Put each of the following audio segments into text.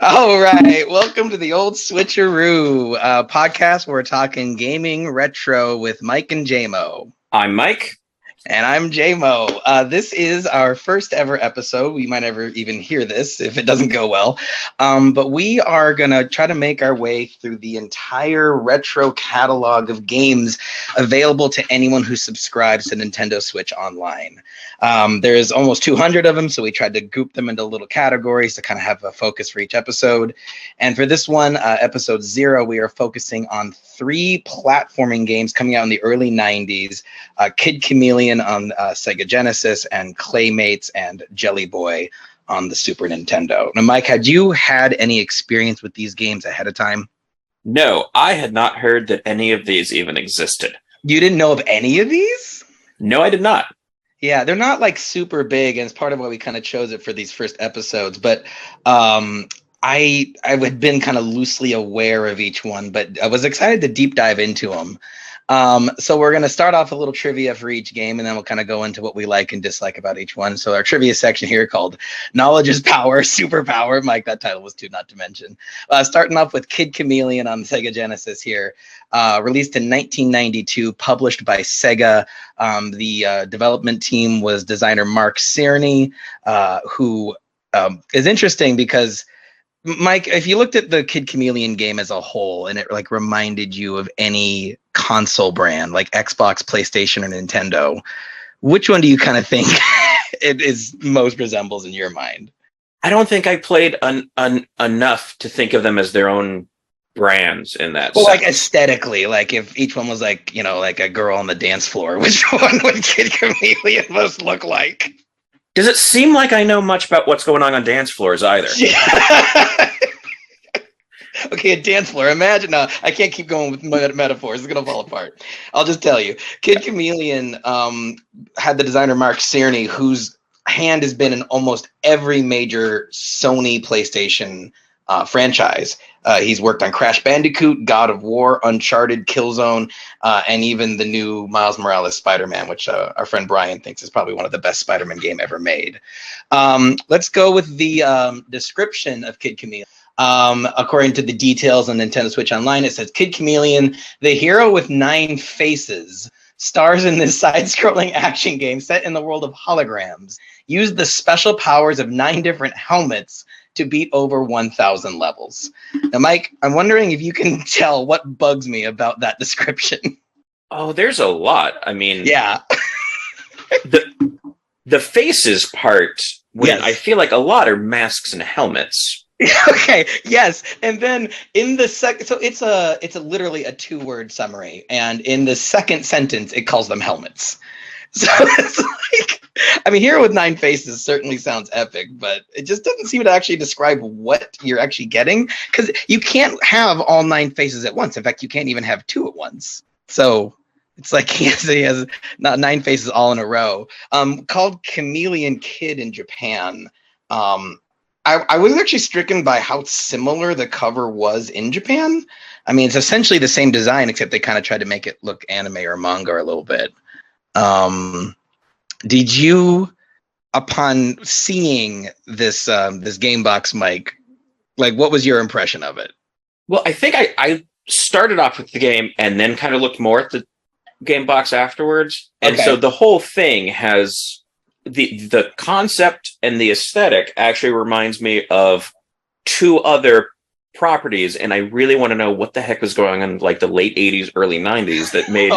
All right, welcome to the Old Switcheroo podcast where we're talking gaming retro with Mike and Jaymo. I'm Mike. And I'm Jaymo. This is our first ever episode. We might never even hear this if it doesn't go well. But we are going to try to make our way through the entire retro catalog of games available to anyone who subscribes to Nintendo Switch Online. There's almost 200 of them, so we tried to group them into little categories to kind of have a focus for each episode. And for this one, episode 0, we are focusing on 3 platforming games coming out in the early 90s. Kid Chameleon on Sega Genesis, and Claymates and Jelly Boy on the Super Nintendo. Now, Mike, had you had any experience with these games ahead of time? No, I had not heard that any of these even existed. You didn't know of any of these? No, I did not. Yeah, they're not like super big, and it's part of why we kind of chose it for these first episodes. But I had been kind of loosely aware of each one, but I was excited to deep dive into them. So we're going to start off a little trivia for each game, and then we'll kind of go into what we like and dislike about each one. So our trivia section here called Knowledge is Power, Superpower. Mike, that title was too not to mention. Starting off with Kid Chameleon on Sega Genesis here. Released in 1992, published by Sega. The development team was designer Mark Cerny, who is interesting because Mike, if you looked at the Kid Chameleon game as a whole and it like reminded you of any console brand like Xbox, PlayStation, or Nintendo, which one do you kind of think it is most resembles in your mind? I don't think I played enough to think of them as their own brands in that Well, sense. like aesthetically, like if each one was like, you know, like a girl on the dance floor, which one would Kid Chameleon most look like? Does it seem like I know much about what's going on dance floors either? Yeah. Okay, a dance floor. Imagine, I can't keep going with metaphors. It's going to fall apart. I'll just tell you. Kid Chameleon had the designer Mark Cerny, whose hand has been in almost every major Sony PlayStation franchise. He's worked on Crash Bandicoot, God of War, Uncharted, Killzone, and even the new Miles Morales Spider-Man, which our friend Brian thinks is probably one of the best Spider-Man game ever made. Let's go with the description of Kid Chameleon. According to the details on Nintendo Switch Online, it says Kid Chameleon, the hero with 9 faces, stars in this side-scrolling action game set in the world of holograms. Use the special powers of 9 different helmets to beat over 1,000 levels. Now, Mike, I'm wondering if you can tell what bugs me about that description. Oh, there's a lot. I mean, Yeah. the faces part, Yes. I feel like a lot are masks and helmets. Okay. Yes. And then in the second, so it's a literally a 2-word summary, and in the second sentence, it calls them helmets. So it's like, I mean, Hero with 9 faces certainly sounds epic, but it just doesn't seem to actually describe what you're actually getting, because you can't have all 9 faces at once. In fact, you can't even have 2 at once. So it's like he has not 9 faces all in a row. Called Chameleon Kid in Japan. I was actually stricken by how similar the cover was in Japan. I mean, it's essentially the same design, except they kind of tried to make it look anime or manga a little bit. Did you, upon seeing this this game box, Mike, like what was your impression of it? Well, I think I started off with the game and then kind of looked more at the game box afterwards. And Okay. so the whole thing has the concept and the aesthetic actually reminds me of 2 other properties, and I really want to know what the heck was going on in like the late 80s, early 90s that made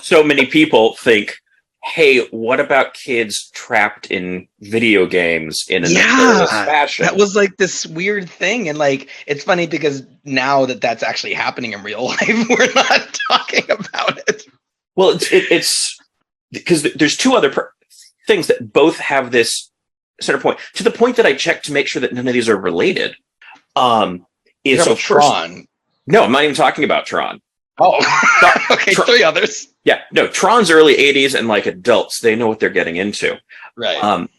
so many people think, hey, what about kids trapped in video games in a nefarious fashion? That was like this weird thing. And like, it's funny because now that that's actually happening in real life, we're not talking about it. Well, it's because there's 2 other things that both have this center point, to the point that I checked to make sure that none of these are related. Is so Tron. No, I'm not even talking about Tron. Oh, okay. 3 others. Yeah, no, Tron's early 80s, and like adults, they know what they're getting into. Right.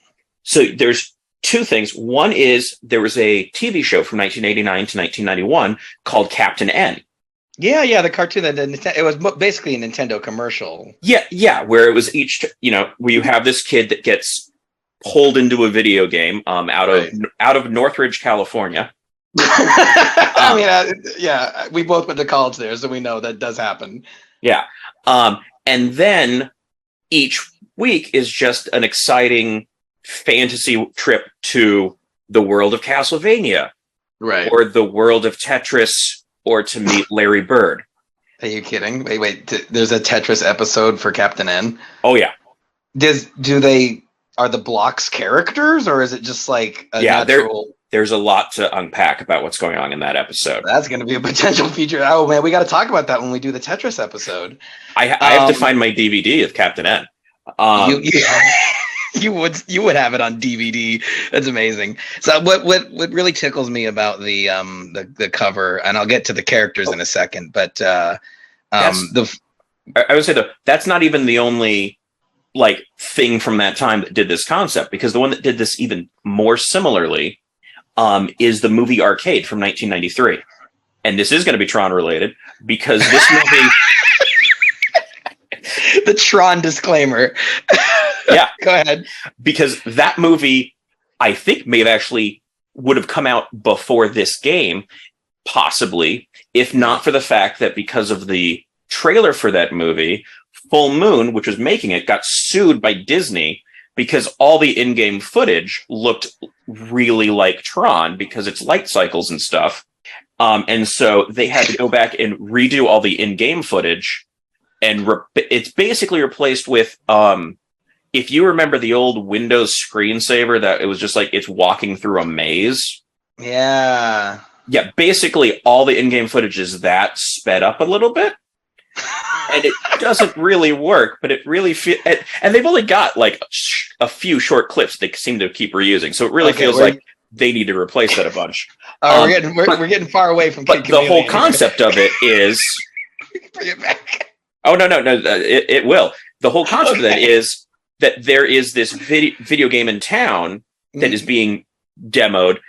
So there's 2 things. One is there was a TV show from 1989 to 1991 called Captain N. Yeah, the cartoon that it was basically a Nintendo commercial. Yeah, where it was each, where you have this kid that gets pulled into a video game out of Northridge, California. I mean, yeah, we both went to college there, so we know that does happen. Yeah. And then each week is just an exciting fantasy trip to the world of Castlevania, Right. or the world of Tetris, or to meet Larry Bird. Are you kidding? Wait. There's a Tetris episode for Captain N. Oh yeah. Are the blocks characters, or is it just like a Yeah, natural? there's a lot to unpack about what's going on in that episode. That's going to be a potential feature. Oh man, we got to talk about that when we do the Tetris episode. I have to find my DVD of Captain N. You would have it on DVD. That's amazing. So what really tickles me about the cover, and I'll get to the characters in a second, but I would say though, that's not even the only like thing from that time that did this concept, because the one that did this even more similarly is the movie Arcade from 1993. And this is going to be Tron related, because this movie the Tron disclaimer. Yeah. Go ahead. Because that movie, I think, may have actually would have come out before this game, possibly, if not for the fact that because of the trailer for that movie, Full Moon, which was making it, got sued by Disney because all the in-game footage looked really like Tron because it's light cycles and stuff. And so they had to go back and redo all the in-game footage, and it's basically replaced with, if you remember the old Windows screensaver, that it was just like it's walking through a maze. Yeah. Yeah, basically all the in-game footage is that sped up a little bit. And it doesn't really work, but it really feels... And they've only got like a few short clips they seem to keep reusing, so it really feels like they need to replace that a bunch. We're getting far away from Kid Chameleon. The whole concept of it is... Bring it back. Oh, no, it will. The whole concept of that is that there is this video game in town that is being demoed,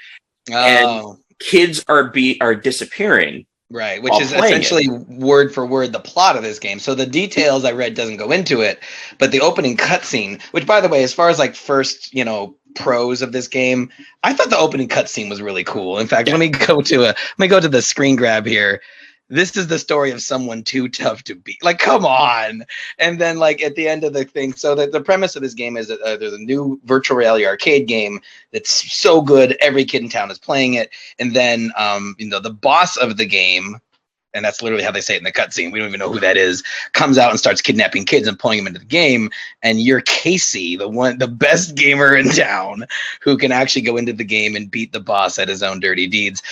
and kids are disappearing. Right, which is essentially word for word the plot of this game. So the details I read doesn't go into it, but the opening cutscene, which by the way, as far as like first, pros of this game, I thought the opening cutscene was really cool. In fact, let me go to the screen grab here. This is the story of someone too tough to beat. Like, come on. And then like at the end of the thing, so the premise of this game is that there's a new virtual reality arcade game that's so good, every kid in town is playing it. And then, the boss of the game, and that's literally how they say it in the cutscene, we don't even know who that is, comes out and starts kidnapping kids and pulling them into the game. And you're Casey, the best gamer in town, who can actually go into the game and beat the boss at his own dirty deeds.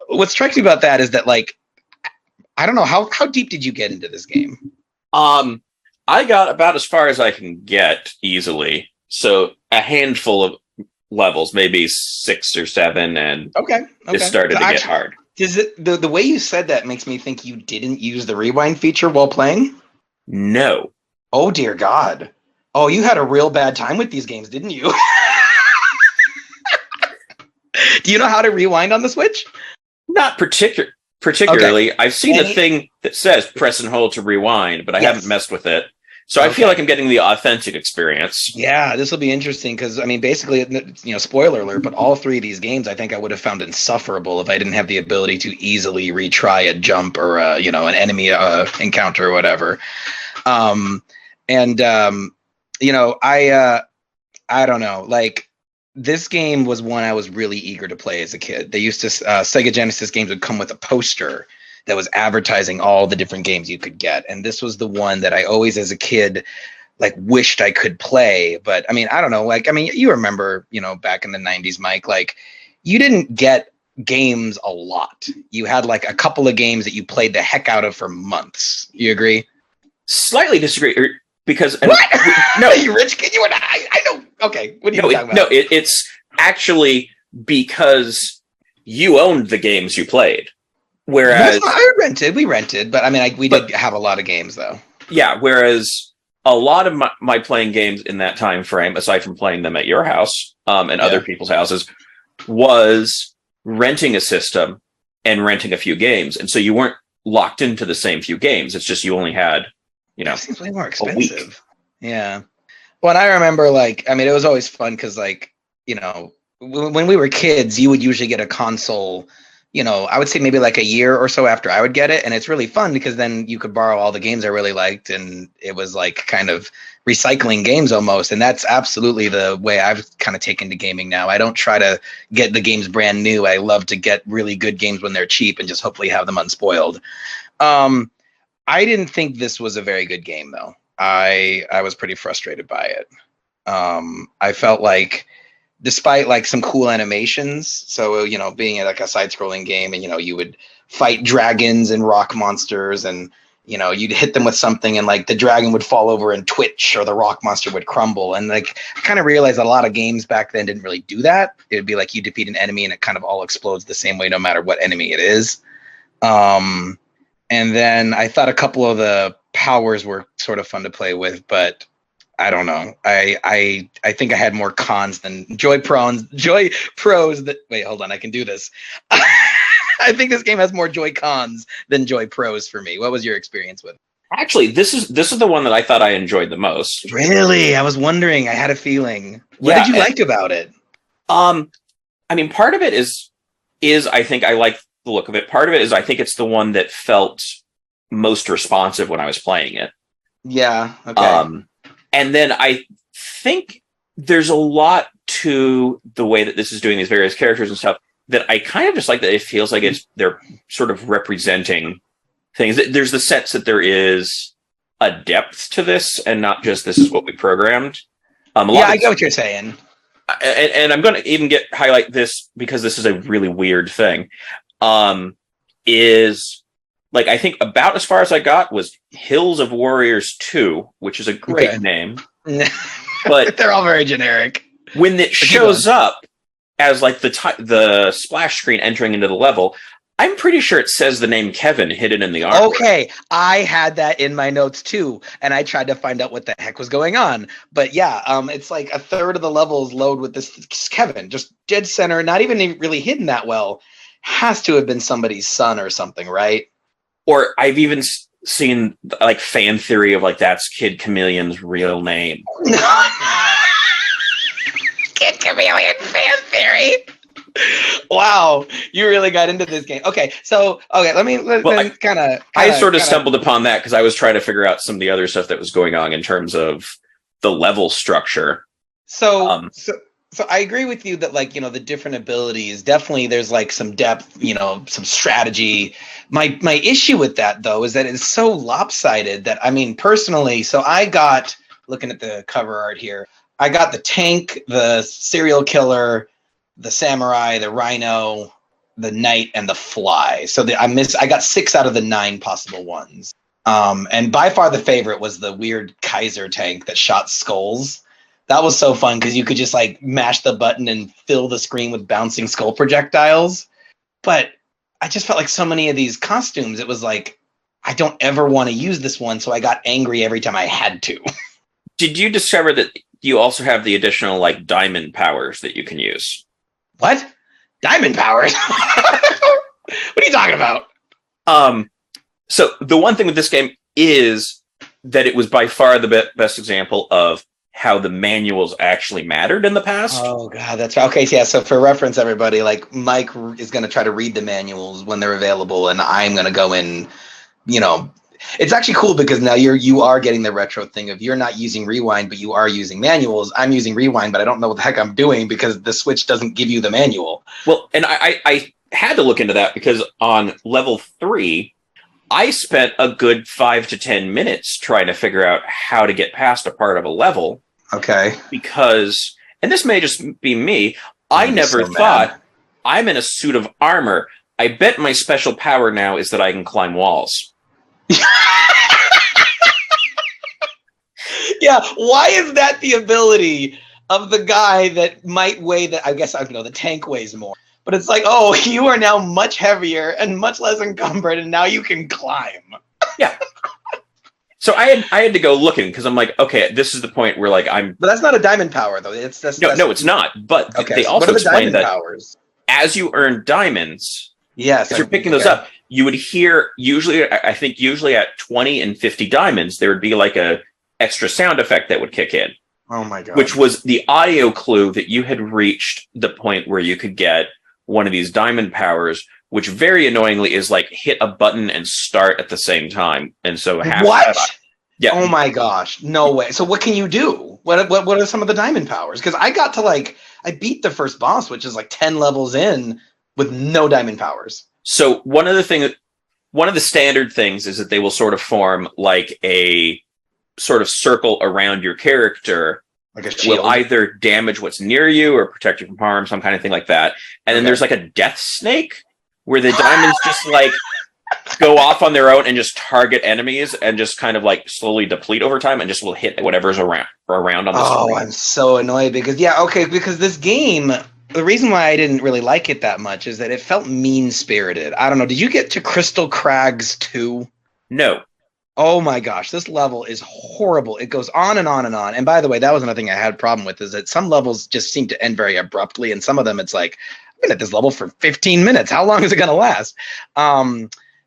What strikes me about that is that, like, I don't know, how deep did you get into this game? I got about as far as I can get easily. So a handful of levels, maybe 6 or 7, and it started to get hard. Does it the way you said that makes me think you didn't use the rewind feature while playing? No. Oh dear God. Oh, you had a real bad time with these games, didn't you? Do you know how to rewind on the Switch? Not particularly. Okay. I've seen a thing that says press and hold to rewind, but I haven't messed with it. So I feel like I'm getting the authentic experience. Yeah, this will be interesting because, I mean, basically, spoiler alert, but all 3 of these games I think I would have found insufferable if I didn't have the ability to easily retry a jump or, an enemy encounter or whatever. I don't know, like, this game was one I was really eager to play as a kid. They used to, Sega Genesis games would come with a poster that was advertising all the different games you could get. And this was the one that I always, as a kid, like wished I could play. But I mean, I don't know, like, I mean, you remember, back in the 90s, Mike, like you didn't get games a lot. You had like a couple of games that you played the heck out of for months. You agree? Slightly disagree. Because no, you rich kid, you and I know. Okay, what are you talking about? No, it's actually because you owned the games you played. Whereas we rented, but I mean, we did have a lot of games though. Yeah, whereas a lot of my playing games in that time frame, aside from playing them at your house and other people's houses, was renting a system and renting a few games, and so you weren't locked into the same few games. It's just you only had. It seems way more expensive. Yeah. Well, and I remember, like, I mean, it was always fun because, like, when we were kids, you would usually get a console I would say maybe like a year or so after I would get it. And it's really fun because then you could borrow all the games I really liked. And it was like kind of recycling games almost. And that's absolutely the way I've kind of taken to gaming now. I don't try to get the games brand new. I love to get really good games when they're cheap and just hopefully have them unspoiled. I didn't think this was a very good game, though. I was pretty frustrated by it. I felt like, despite like some cool animations, so being like a side-scrolling game, and you would fight dragons and rock monsters, and you'd hit them with something, and like the dragon would fall over and twitch, or the rock monster would crumble. And like I kind of realized a lot of games back then didn't really do that. It would be like you defeat an enemy and it kind of all explodes the same way, no matter what enemy it is. And then I thought a couple of the powers were sort of fun to play with, but I don't know. I think I had more cons than joy pros that wait, hold on, I can do this. I think this game has more joy cons than joy pros for me. What was your experience with it? Actually, this is the one that I thought I enjoyed the most. Really? I was wondering. I had a feeling. What did you like about it? I mean, part of it is I think I like the look of it. Part of it is I think it's the one that felt most responsive when I was playing it. Yeah. Okay. And then I think there's a lot to the way that this is doing these various characters and stuff that I kind of just like, that it feels like they're sort of representing things. There's the sense that there is a depth to this and not just this is what we programmed. I get what you're saying. And I'm going to even highlight this because this is a really weird thing. Is like, I think about as far as I got was Hills of Warriors 2, which is a great name. But they're all very generic. When it shows up as like the splash screen entering into the level, I'm pretty sure it says the name Kevin hidden in the artwork. Okay, I had that in my notes too, and I tried to find out what the heck was going on. But yeah, it's like a third of the levels load with this Kevin, just dead center, not even really hidden that well. Has to have been somebody's son or something, right? Or I've even seen like fan theory of like that's Kid Chameleon's real name. Kid Chameleon fan theory. Wow, you really got into this game. Okay, so let me kind of. I sort of stumbled upon that because I was trying to figure out some of the other stuff that was going on in terms of the level structure. So I agree with you that like, the different abilities, definitely there's like some depth, some strategy. My issue with that though is that it's so lopsided that, I mean, personally, so I got, looking at the cover art here, I got the tank, the serial killer, the samurai, the rhino, the knight, and the fly. So I got 6 out of the 9 possible ones. And by far the favorite was the weird Kaiser tank that shot skulls. That was so fun because you could just like mash the button and fill the screen with bouncing skull projectiles. But I just felt like so many of these costumes, it was like, I don't ever want to use this one. So I got angry every time I had to. Did you discover that you also have the additional like diamond powers that you can use? What? Diamond powers? What are you talking about? So the one thing with this game is that it was by far the best example of how the manuals actually mattered in the past. Oh god, that's right. Okay, yeah. So for reference, everybody, like Mike is going to try to read the manuals when they're available, and I'm going to go in. It's actually cool because now you are getting the retro thing of you're not using rewind, but you are using manuals. I'm using rewind, but I don't know what the heck I'm doing because the Switch doesn't give you the manual. Well, and I had to look into that because on level 3, I spent a good 5 to 10 minutes trying to figure out how to get past a part of a level. Okay. Because, and this may just be me, I never thought I'm in a suit of armor. I bet my special power now is that I can climb walls. Yeah, why is that the ability of the guy that might weigh I guess I don't know, the tank weighs more. But it's like, oh, you are now much heavier and much less encumbered, and now you can climb. Yeah. So I had to go looking because I'm like, okay, this is the point where like I'm. But that's not a diamond power though. No, it's not. But okay, they also explained that powers? As you earn diamonds, yes, as you're picking those up, you would hear usually at 20 and 50 diamonds, there would be like a extra sound effect that would kick in. Oh my god! Which was the audio clue that you had reached the point where you could get one of these diamond powers which very annoyingly is like hit a button and start at the same time. And so half What? yeah. Oh my gosh. No way. So what can you do? What are some of the diamond powers? Because I got to I beat the first boss, which is like 10 levels in with no diamond powers. So one of the standard things is that they will sort of form like a sort of circle around your character, Like a shield. will either damage what's near you or protect you from harm, some kind of thing like that. And then there's like a death snake where the diamonds just like go off on their own and just target enemies and just kind of like slowly deplete over time and just will hit whatever's around on the screen. Oh, I'm so annoyed because because this game, the reason why I didn't really like it that much is that it felt mean-spirited. I don't know. Did you get to Crystal Crags 2? No. Oh my gosh, this level is horrible. It goes on and on and on. And by the way, that was another thing I had a problem with, is that some levels just seem to end very abruptly, and some of them it's like, I've been at this level for 15 minutes. How long is it going to last?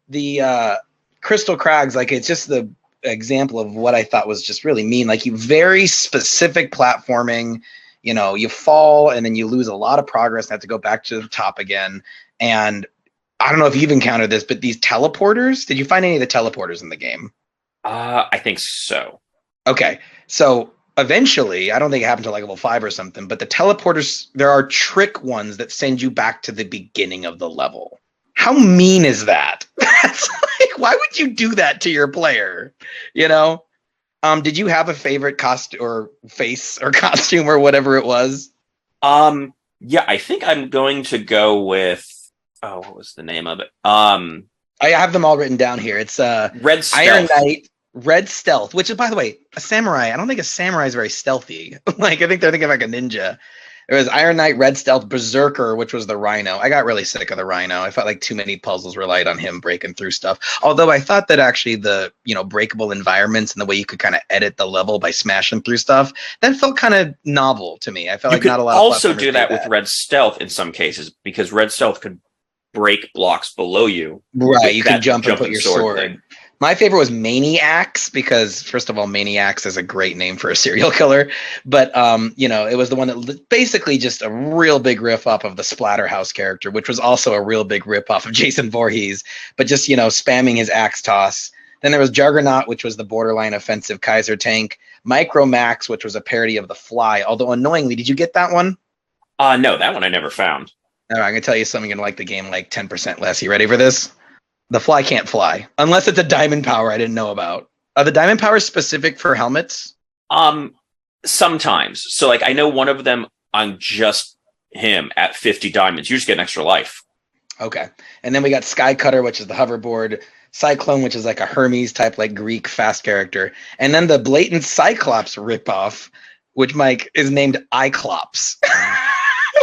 The Crystal Crags, like, it's just the example of what I thought was just really mean. Like, you very specific platforming, you know, you fall and then you lose a lot of progress and have to go back to the top again. And I don't know if you've encountered this, but these teleporters, did you find any of the teleporters in the game? I think so. Okay. So eventually, I don't think it happened to like level 5 or something, but the teleporters, there are trick ones that send you back to the beginning of the level. How mean is that? That's like, why would you do that to your player? You know? Did you have a favorite costume or face or costume or whatever it was? Yeah, I think I'm going to go with, what was the name of it? I have them all written down here. It's Red Stealth. Iron Knight, Red Stealth, which is, by the way, a samurai. I don't think a samurai is very stealthy. Like, I think they're thinking like a ninja. It was Iron Knight, Red Stealth, Berserker, which was the Rhino. I got really sick of the Rhino. I felt like too many puzzles relied on him breaking through stuff. Although I thought that actually the, breakable environments and the way you could kind of edit the level by smashing through stuff, that felt kind of novel to me. I felt like not a lot of also do that with Red Stealth in some cases, because Red Stealth could break blocks below you. Right, you can jump and put your sword. My favorite was Maniacs, because first of all, Maniacs is a great name for a serial killer. But it was the one that basically just a real big riff off of the Splatterhouse character, which was also a real big rip off of Jason Voorhees, but just spamming his axe toss. Then there was Juggernaut, which was the borderline offensive Kaiser tank. Micro Max, which was a parody of the Fly. Although annoyingly, did you get that one? No, that one I never found. All right, I'm gonna tell you something. You're gonna like the game like 10% less. You ready for this? The Fly can't fly unless it's a diamond power I didn't know about. Are the diamond powers specific for helmets? Sometimes. So like I know one of them on just him at 50 diamonds. You just get an extra life. Okay. And then we got Sky Cutter, which is the hoverboard. Cyclone, which is like a Hermes type, like Greek fast character. And then the blatant Cyclops ripoff, which Mike is named Iclops.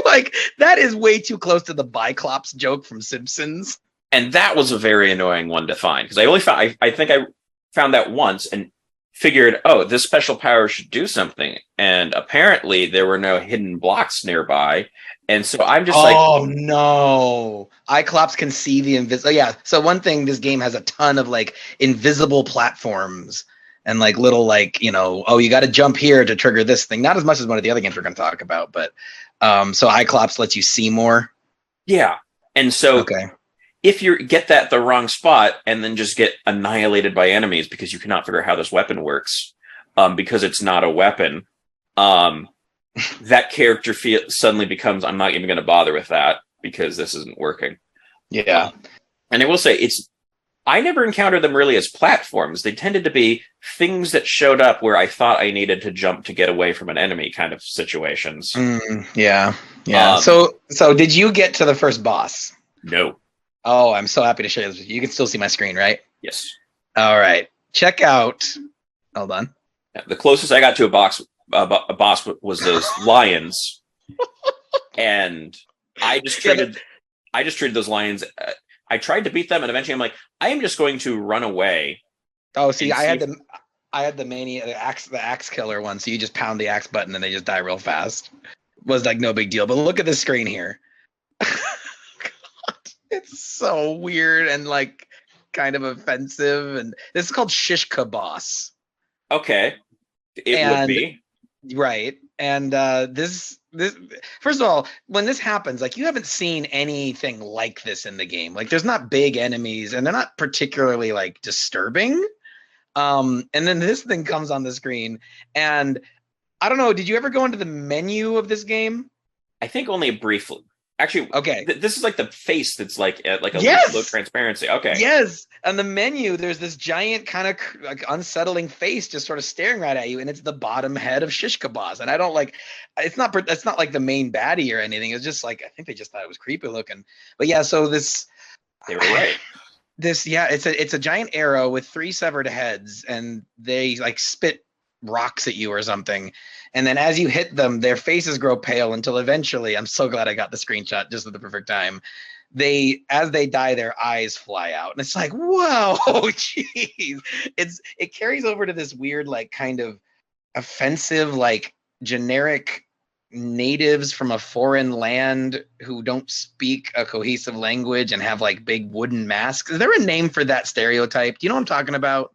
Like, that is way too close to the Biclops joke from Simpsons. And that was a very annoying one to find, because I only found, I think I found that once and figured, oh, this special power should do something. And apparently there were no hidden blocks nearby. And so I'm just oh no, Iclops can see the invisible. Yeah. So one thing, this game has a ton of like invisible platforms and like little like, you got to jump here to trigger this thing. Not as much as one of the other games we're going to talk about, but so Iclops lets you see more. Yeah. And so if you get that the wrong spot and then just get annihilated by enemies because you cannot figure out how this weapon works, because it's not a weapon, that character suddenly becomes, I'm not even going to bother with that because this isn't working. Yeah. And I will say, I never encountered them really as platforms. They tended to be things that showed up where I thought I needed to jump to get away from an enemy kind of situations. Yeah. So did you get to the first boss? No. Oh, I'm so happy to share this with you. You can still see my screen, right? Yes. All right. Check out. Hold on. The closest I got to a boss was those lions, and I just treated those lions. I tried to beat them, and eventually I'm like, I am just going to run away. Oh, see, I had the axe killer one. So you just pound the axe button and they just die real fast. Was like no big deal. But look at the screen here. God, it's so weird and like kind of offensive. And this is called Shishka Boss. Okay, it would be. Right. And this first of all, when this happens, like you haven't seen anything like this in the game. Like there's not big enemies, and they're not particularly like disturbing. And then this thing comes on the screen, and I don't know. Did you ever go into the menu of this game? I think only briefly. Actually, Okay. this is like the face that's like a Yes! low transparency. Okay. Yes. On the menu, there's this giant kind of like unsettling face just sort of staring right at you, and it's the bottom head of Shish Kebabs. And I don't like it's not like the main baddie or anything. It's just like I think they just thought it was creepy looking. But yeah, so this They were right. it's a giant arrow with 3 severed heads, and they like spit rocks at you or something. And then as you hit them, their faces grow pale until eventually, I'm so glad I got the screenshot just at the perfect time. As they die, their eyes fly out. And it's like, whoa, jeez. It carries over to this weird, like kind of offensive, like generic natives from a foreign land who don't speak a cohesive language and have like big wooden masks. Is there a name for that stereotype? Do you know what I'm talking about?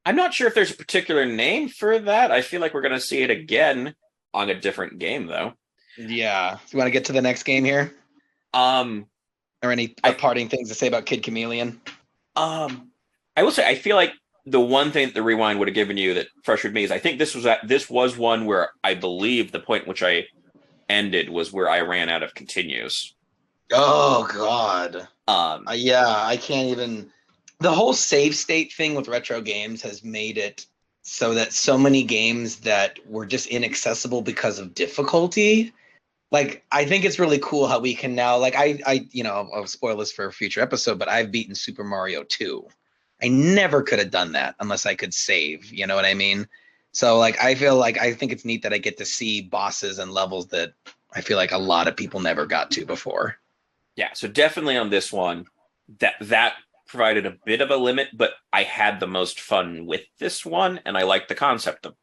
I'm not sure if there's a particular name for that. I feel like we're going to see it again on a different game, though. Yeah. You want to get to the next game here? Or any parting things to say about Kid Chameleon? I will say, I feel like the one thing that the rewind would have given you that frustrated me is I think this was one where I believe the point in which I ended was where I ran out of continues. Oh God. Yeah, I can't even. The whole save state thing with retro games has made it so that so many games that were just inaccessible because of difficulty. Like, I think it's really cool how we can now, like, I'll spoil this for a future episode, but I've beaten Super Mario 2. I never could have done that unless I could save, you know what I mean? So, like, I think it's neat that I get to see bosses and levels that I feel like a lot of people never got to before. Yeah, so definitely on this one, that provided a bit of a limit, but I had the most fun with this one, and I liked the concept of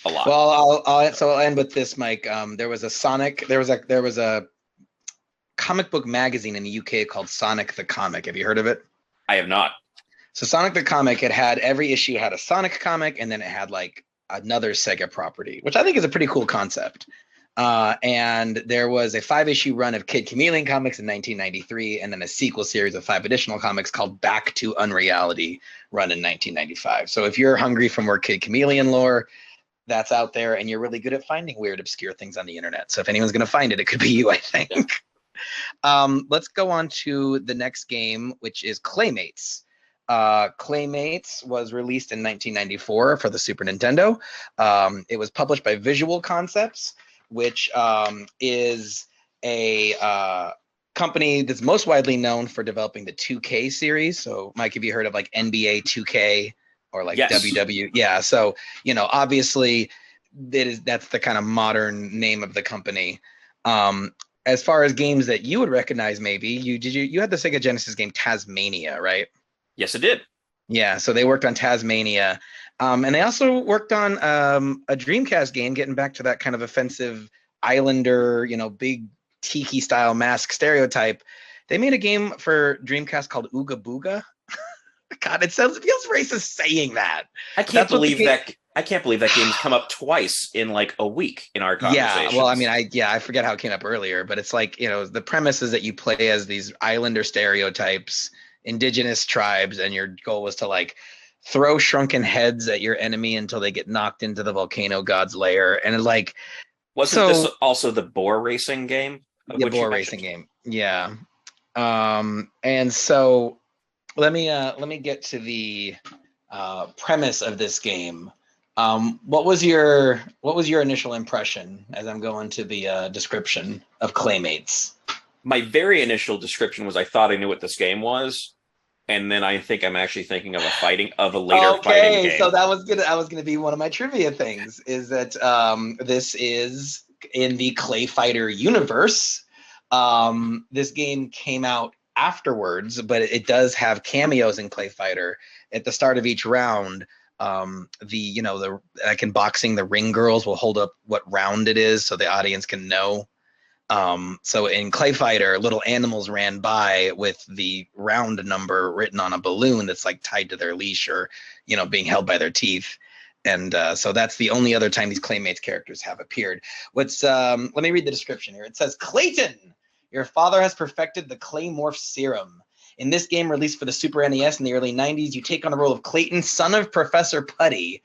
a lot. Well, I'll end with this, Mike. There was a comic book magazine in the UK called Sonic the Comic. Have you heard of it? I have not. So Sonic the Comic, it had every issue had a Sonic comic, and then it had like another Sega property, which I think is a pretty cool concept. And there was a 5-issue run of Kid Chameleon comics in 1993, and then a sequel series of 5 additional comics called Back to Unreality, run in 1995. So if you're hungry for more Kid Chameleon lore, that's out there, and you're really good at finding weird, obscure things on the internet. So if anyone's going to find it, it could be you, I think. Let's go on to the next game, which is Claymates. Claymates was released in 1994 for the Super Nintendo. It was published by Visual Concepts, which is a company that's most widely known for developing the 2K series. So, Mike, have you heard of like NBA 2K or like Yes. WW? Yeah. So, obviously, that's the kind of modern name of the company. As far as games that you would recognize, maybe you had the Sega Genesis game Tasmania, right? Yes, it did. Yeah. So they worked on Tasmania. And they also worked on a Dreamcast game, getting back to that kind of offensive Islander, big tiki style mask stereotype. They made a game for Dreamcast called Ooga Booga. God, it feels racist saying that. I can't believe that game's come up twice in like a week in our conversations. Yeah, well, I mean, I forget how it came up earlier, but it's like, the premise is that you play as these Islander stereotypes, indigenous tribes, and your goal was to like throw shrunken heads at your enemy until they get knocked into the volcano god's lair. And like, wasn't this also the boar racing game? The boar racing game. Yeah. And so let me get to the premise of this game. What was your initial impression as I'm going to the description of Claymates? My very initial description was I thought I knew what this game was, and then I think I'm actually thinking of a later fighting game. So that was gonna be one of my trivia things, is that this is in the Clay Fighter universe. This game came out afterwards, but it does have cameos in Clay Fighter at the start of each round. Like in boxing, the ring girls will hold up what round it is so the audience can know. So in Clay Fighter, little animals ran by with the round number written on a balloon that's like tied to their leash or, being held by their teeth. And so that's the only other time these Claymates characters have appeared. Let me read the description here. It says, Clayton, your father has perfected the Claymorph serum. In this game released for the Super NES in the early 90s, you take on the role of Clayton, son of Professor Putty.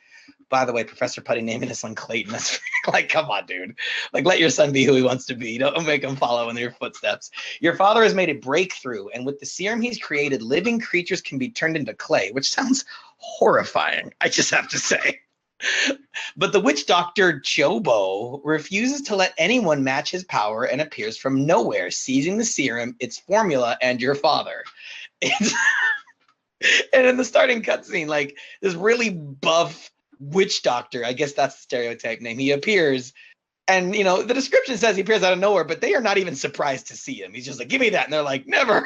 By the way, Professor Putty naming his son Clayton. That's like, come on, dude. Like, let your son be who he wants to be. Don't make him follow in your footsteps. Your father has made a breakthrough, and with the serum he's created, living creatures can be turned into clay, which sounds horrifying, I just have to say. But the witch doctor Jobo refuses to let anyone match his power and appears from nowhere, seizing the serum, its formula, and your father. And in the starting cutscene, like this really buff witch doctor, I guess that's the stereotype name, he appears. And, you know, the description says he appears out of nowhere, but they are not even surprised to see him. He's just like, give me that. And they're like, never.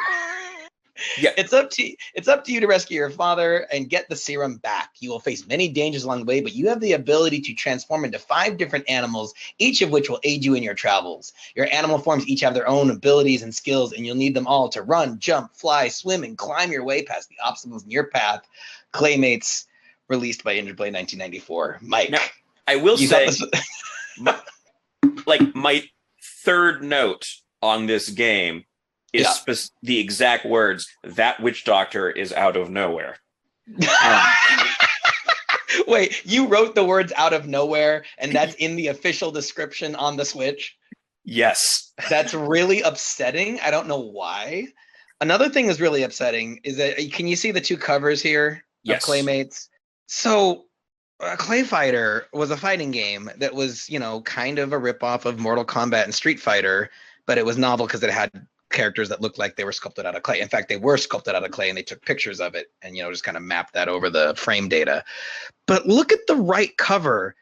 Yeah. It's up to you to rescue your father and get the serum back. You will face many dangers along the way, but you have the ability to transform into 5 different animals, each of which will aid you in your travels. Your animal forms each have their own abilities and skills, and you'll need them all to run, jump, fly, swim, and climb your way past the obstacles in your path. Claymates, released by Interplay 1994. Mike. Now, I will say, my third note on this game is the exact words, that witch doctor is out of nowhere. Wait, you wrote the words out of nowhere, and that's in the official description on the Switch? Yes. That's really upsetting. I don't know why. Another thing that's really upsetting is that, can you see the 2 covers here of Claymates? So, Clay Fighter was a fighting game that was, you know, kind of a ripoff of Mortal Kombat and Street Fighter, but it was novel because it had characters that looked like they were sculpted out of clay. In fact, they were sculpted out of clay, and they took pictures of it and, you know, just kind of mapped that over the frame data. But look at the right cover.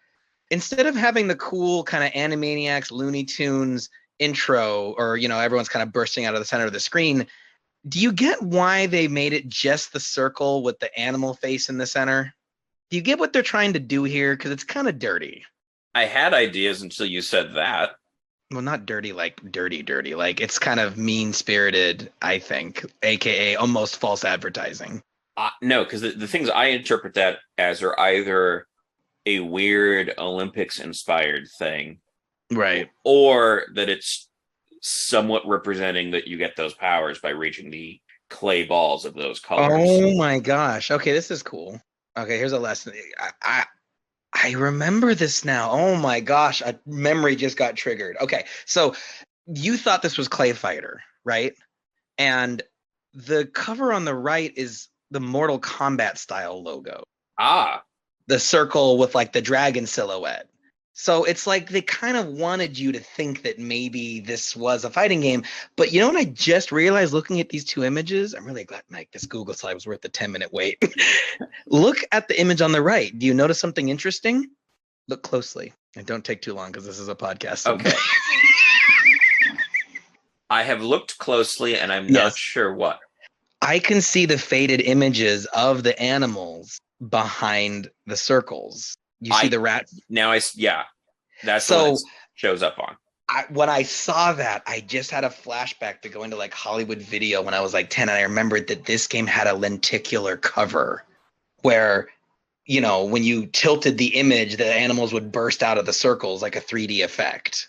Instead of having the cool kind of Animaniacs, Looney Tunes intro, or, you know, everyone's kind of bursting out of the center of the screen, do you get why they made it just the circle with the animal face in the center? Do you get what they're trying to do here? Because it's kind of dirty. I had ideas until you said that. Well, not dirty, like dirty. Like, it's kind of mean-spirited, I think, aka almost false advertising. No, because the things I interpret that as are either a weird Olympics-inspired thing, right, or that it's somewhat representing that you get those powers by reaching the clay balls of those colors. Oh my gosh. Okay, this is cool. Okay, here's a lesson. I remember this now. Oh my gosh, a memory just got triggered. Okay, so you thought this was Clay Fighter, right? And the cover on the right is the Mortal Kombat style logo. The circle with like the dragon silhouette. So it's like they kind of wanted you to think that maybe this was a fighting game. But you know what I just realized looking at these 2 images? I'm really glad, Mike, this Google slide was worth the 10-minute wait. Look at the image on the right. Do you notice something interesting? Look closely. And don't take too long because this is a podcast. So. Okay. I have looked closely and I'm not sure what. I can see the faded images of the animals behind the circles. You see the rat? Now that's so, what it shows up on. When I saw that, I just had a flashback to go into like Hollywood Video when I was like 10, and I remembered that this game had a lenticular cover where, you know, when you tilted the image, the animals would burst out of the circles like a 3D effect.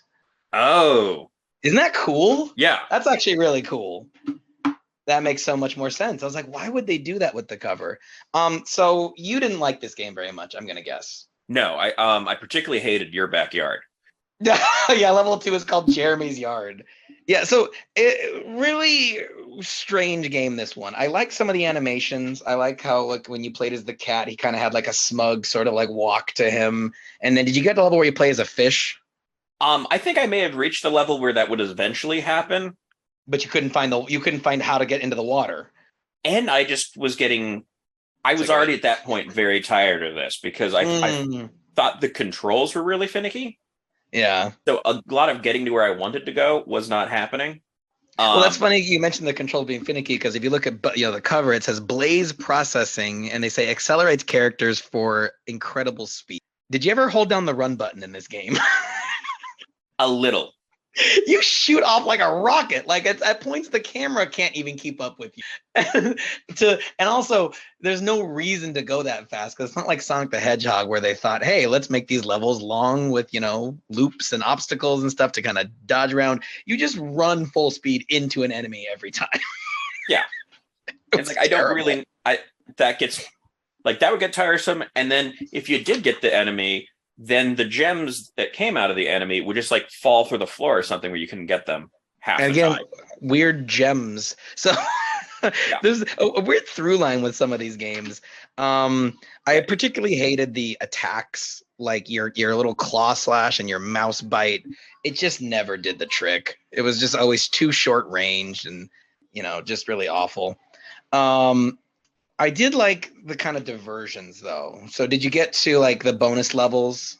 Oh. Isn't that cool? Yeah. That's actually really cool. That makes so much more sense. I was like, why would they do that with the cover? So you didn't like this game very much, I'm going to guess. No, I particularly hated Your Backyard. Yeah, level 2 is called Jeremy's Yard. Yeah, so really strange game, this one. I like some of the animations. I like how, like, when you played as the cat, he kind of had like a smug sort of like walk to him. And then did you get to the level where you play as a fish? I think I may have reached the level where that would eventually happen. But you couldn't find how to get into the water. And I just was I was already at that point very tired of this because I thought the controls were really finicky. Yeah. So a lot of getting to where I wanted to go was not happening. Well, that's funny you mentioned the control being finicky because if you look at the cover, it says Blaze Processing, and they say accelerates characters for incredible speed. Did you ever hold down the run button in this game? A little. You shoot off like a rocket. Like at points the camera can't even keep up with you. And also there's no reason to go that fast because it's not like Sonic the Hedgehog where they thought, hey, let's make these levels long with loops and obstacles and stuff to kind of dodge around. You just run full speed into an enemy every time. Yeah. It's like I don't really that gets like that would get tiresome. And then if you did get the enemy, then the gems that came out of the enemy would just like fall through the floor or something where you couldn't get them half And the again, time. weird gems. So Yeah. there's a weird through line with some of these games. I particularly hated the attacks, like your little claw slash and your mouse bite. It just never did the trick. It was just always too short range and just really awful. I did like the kind of diversions though. So did you get to like the bonus levels?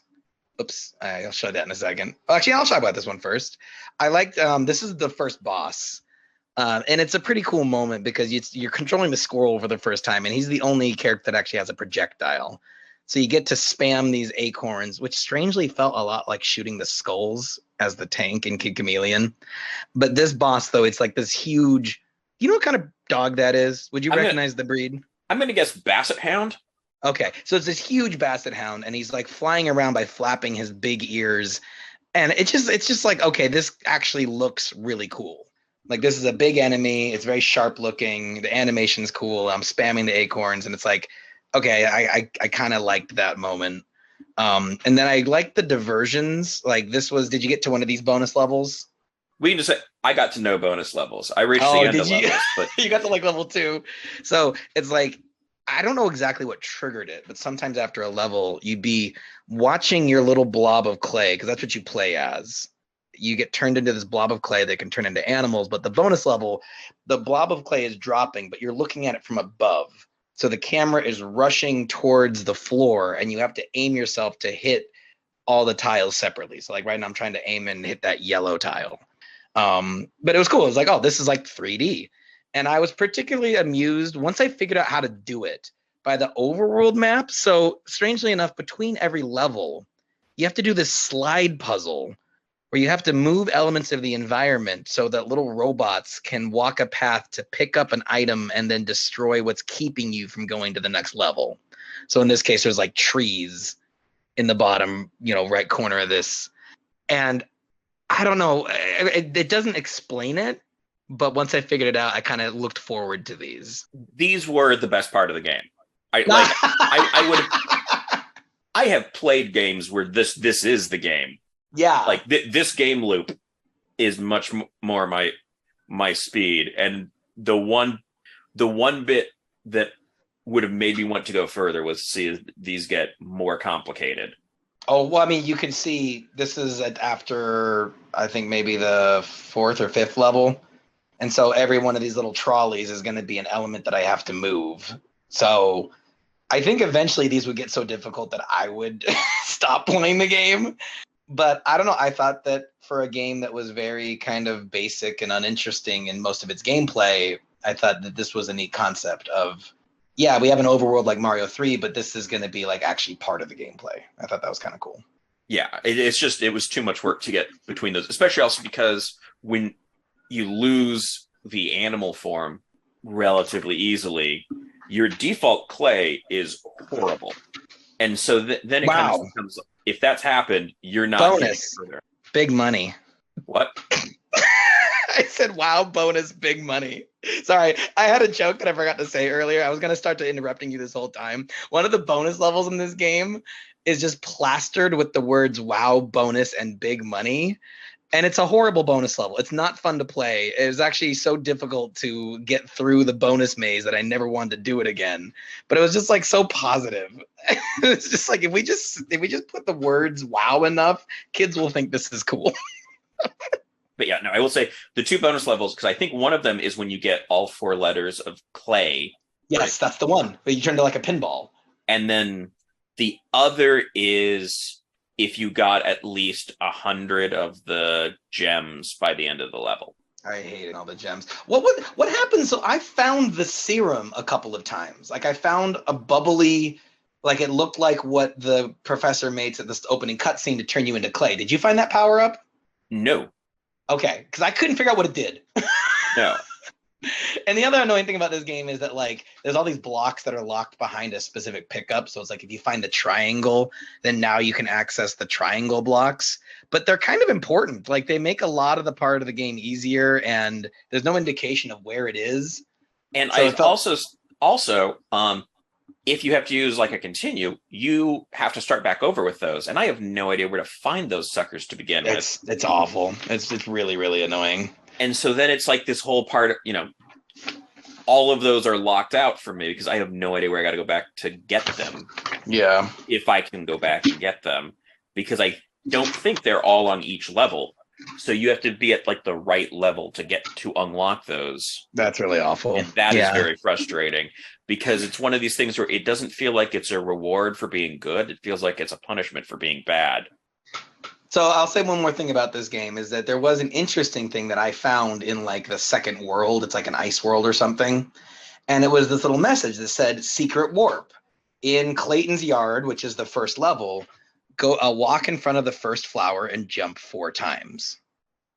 Oops, I'll show that in a second. Actually, I'll talk about this one first. I liked this is the first boss. And it's a pretty cool moment because you're controlling the squirrel for the first time, and he's the only character that actually has a projectile. So you get to spam these acorns, which strangely felt a lot like shooting the skulls as the tank in Kid Chameleon. But this boss, though, it's like this huge. You know what kind of dog that is? Would you recognize the breed? I'm going to guess Basset Hound. Okay, so it's this huge basset hound, and he's like flying around by flapping his big ears, and it's just like, okay, this actually looks really cool. Like this is a big enemy. It's very sharp looking. The animation's cool. I'm spamming the acorns, and it's like, okay, I kind of liked that moment. And then I liked the diversions. Like this was. Did you get to one of these bonus levels? We can just say I got to no bonus levels. I reached Oh, the end did of you? levels, but You got to like level 2. So it's like I don't know exactly what triggered it, but sometimes after a level, you'd be watching your little blob of clay because that's what you play as. You get turned into this blob of clay that can turn into animals, but the bonus level, the blob of clay is dropping, but you're looking at it from above. So the camera is rushing towards the floor, and you have to aim yourself to hit all the tiles separately. So like right now, I'm trying to aim and hit that yellow tile. But it was cool. It was like, oh, this is like 3D. And I was particularly amused once I figured out how to do it by the overworld map. So strangely enough, between every level, you have to do this slide puzzle where you have to move elements of the environment so that little robots can walk a path to pick up an item and then destroy what's keeping you from going to the next level. So in this case, there's like trees in the bottom, right corner of this. And I don't know, it doesn't explain it, but once I figured it out, I kind of looked forward to these. These were the best part of the game. I would I have played games where this is the game. Yeah. Like this game loop is much more my speed, and the one bit that would have made me want to go further was to see these get more complicated. Oh, well, I mean, you can see this is after, I think, maybe the 4th or 5th level. And so every one of these little trolleys is going to be an element that I have to move. So I think eventually these would get so difficult that I would stop playing the game. But I don't know. I thought that for a game that was very kind of basic and uninteresting in most of its gameplay, I thought that this was a neat concept of, yeah, we have an overworld like Mario 3, but this is going to be like actually part of the gameplay. I thought that was kind of cool. Yeah, it was too much work to get between those, especially also because when you lose the animal form relatively easily, your default clay is horrible. And so then it kind of becomes, if that's happened, you're not bonus further. Big money. What? I said, wow, bonus, big money. Sorry, I had a joke that I forgot to say earlier. I was going to start to interrupting you this whole time. One of the bonus levels in this game is just plastered with the words wow, bonus, and big money. And it's a horrible bonus level. It's not fun to play. It was actually so difficult to get through the bonus maze that I never wanted to do it again. But it was just like so positive. It's just like if we just put the words wow enough, kids will think this is cool. But yeah, no, I will say the 2 bonus levels, because I think one of them is when you get all 4 letters of clay. Yes, right? That's the one. But you turn to like a pinball. And then the other is if you got at least 100 of the gems by the end of the level. I hated all the gems. What happened? So I found the serum a couple of times. Like I found a bubbly, like it looked like what the professor made at this opening cutscene to turn you into clay. Did you find that power up? No. Okay, because I couldn't figure out what it did. No. And the other annoying thing about this game is that like there's all these blocks that are locked behind a specific pickup. So it's like if you find the triangle, then now you can access the triangle blocks. But they're kind of important. Like they make a lot of the part of the game easier, and there's no indication of where it is. And So I it felt also if you have to use like a continue, you have to start back over with those. And I have no idea where to find those suckers to begin with. it's awful. It's really, really annoying. And so then it's like this whole part of, all of those are locked out for me because I have no idea where I got to go back to get them. Yeah. If I can go back and get them, because I don't think they're all on each level. So you have to be at like the right level to get to unlock those. That's really awful. And that is very frustrating because it's one of these things where it doesn't feel like it's a reward for being good. It feels like it's a punishment for being bad. So I'll say one more thing about this game is that there was an interesting thing that I found in like the second world. It's like an ice world or something. And it was this little message that said secret warp in Clayton's yard, which is the first level. Go walk in front of the first flower and jump 4 times.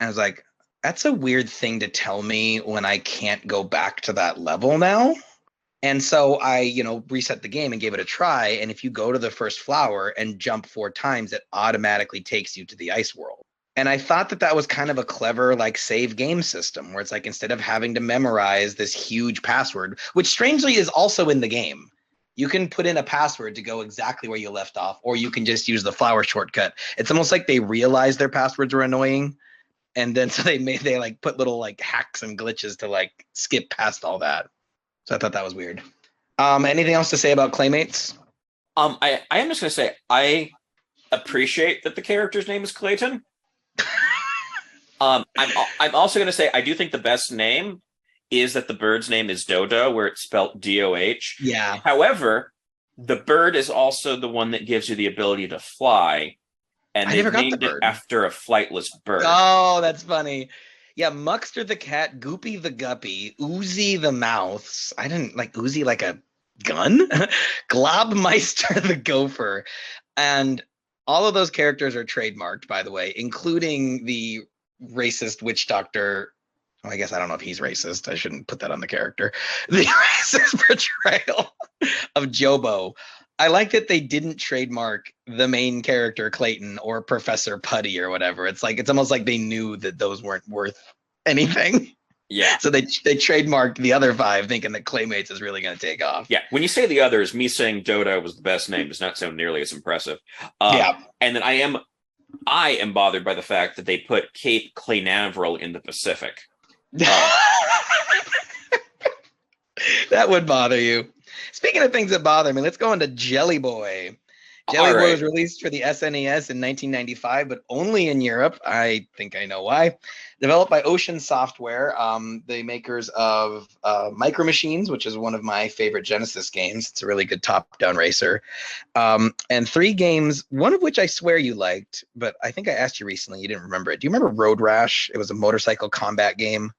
And I was like, that's a weird thing to tell me when I can't go back to that level now. And so I, reset the game and gave it a try. And if you go to the first flower and jump 4 times, it automatically takes you to the ice world. And I thought that that was kind of a clever, like, save game system where it's like instead of having to memorize this huge password, which strangely is also in the game, you can put in a password to go exactly where you left off, or you can just use the flower shortcut. It's almost like they realized their passwords were annoying. And then so they like put little like hacks and glitches to like skip past all that. So I thought that was weird. Anything else to say about Claymates? I am just going to say I appreciate that the character's name is Clayton. I'm also going to say I do think the best name is that the bird's name is Dodo, where it's spelled DOH. Yeah. However, the bird is also the one that gives you the ability to fly, and they named it after a flightless bird. Oh, that's funny. Yeah, Muckster the cat, Goopy the guppy, Oozy the mouse. I didn't like Oozy like a gun. Globmeister the gopher. And all of those characters are trademarked, by the way, including the racist witch doctor. Well, I guess I don't know if he's racist. I shouldn't put that on the character. The racist portrayal of Jobo. I like that they didn't trademark the main character Clayton or Professor Putty or whatever. It's like it's almost like they knew that those weren't worth anything. Yeah. So they trademarked the other 5, thinking that Claymates is really going to take off. Yeah. When you say the others, me saying Dodo was the best name does not sound nearly as impressive. Yeah. And then I am bothered by the fact that they put Cape Claynaveral in the Pacific. That would bother you. Speaking of things that bother me, let's go on to Jelly Boy. Jelly Boy was released for the SNES in 1995, but only in Europe. I think I know why. Developed by Ocean Software, the makers of Micro Machines, which is one of my favorite Genesis games. It's a really good top-down racer. And 3 games, one of which I swear you liked, but I think I asked you recently. You didn't remember it. Do you remember Road Rash? It was a motorcycle combat game.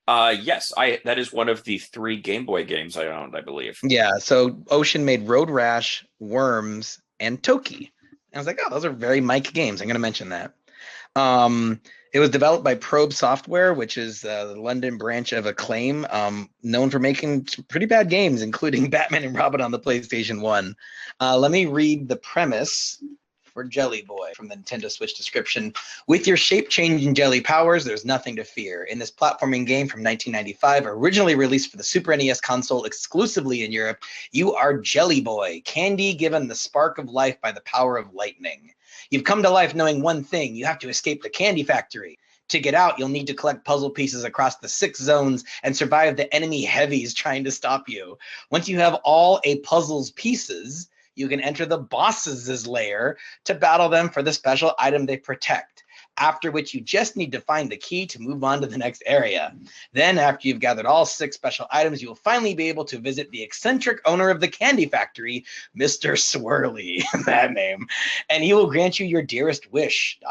Yes, that is one of the 3 Game Boy games I owned, I believe. Yeah, so Ocean made Road Rash, Worms, and Toki. I was like, oh, those are very Mike games. I'm going to mention that. It was developed by Probe Software, which is the London branch of Acclaim, known for making some pretty bad games, including Batman and Robin on the PlayStation 1. Let me read the premise for Jelly Boy from the Nintendo Switch description. With your shape-changing jelly powers, there's nothing to fear. In this platforming game from 1995, originally released for the Super NES console exclusively in Europe, you are Jelly Boy, candy given the spark of life by the power of lightning. You've come to life knowing one thing: you have to escape the candy factory. To get out, you'll need to collect puzzle pieces across the 6 zones and survive the enemy heavies trying to stop you. Once you have all a puzzle's pieces, you can enter the boss's lair to battle them for the special item they protect, after which you just need to find the key to move on to the next area. Then, after you've gathered all 6 special items, you will finally be able to visit the eccentric owner of the candy factory, Mr. Swirly, that name, and he will grant you your dearest wish, ...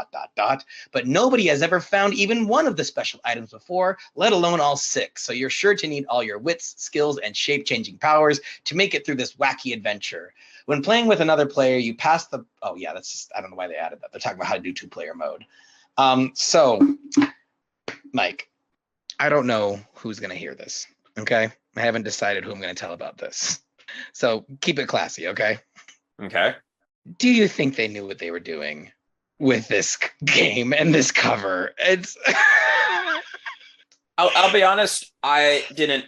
But nobody has ever found even one of the special items before, let alone all 6, so you're sure to need all your wits, skills, and shape-changing powers to make it through this wacky adventure. When playing with another player, you pass the... Oh, yeah, that's just... I don't know why they added that. They're talking about how to do 2-player mode. So Mike, I don't know who's going to hear this. Okay. I haven't decided who I'm going to tell about this. So keep it classy. Okay. Okay. Do you think they knew what they were doing with this game and this cover? It's. I'll be honest, I didn't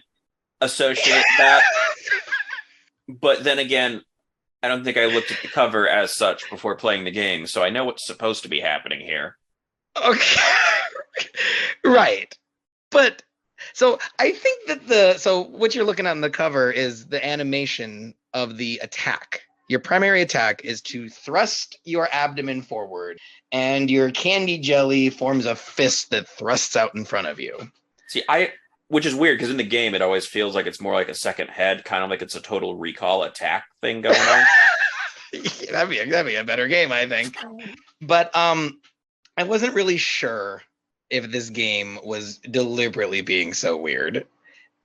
associate that, but then again, I don't think I looked at the cover as such before playing the game, so I know what's supposed to be happening here. Okay. Right. But so I think that so what you're looking at on the cover is the animation of the attack. Your primary attack is to thrust your abdomen forward, and your candy jelly forms a fist that thrusts out in front of you. See, which is weird because in the game it always feels like it's more like a second head, kind of like it's a Total Recall attack thing going on. That'd be a better game, I think. But I wasn't really sure if this game was deliberately being so weird.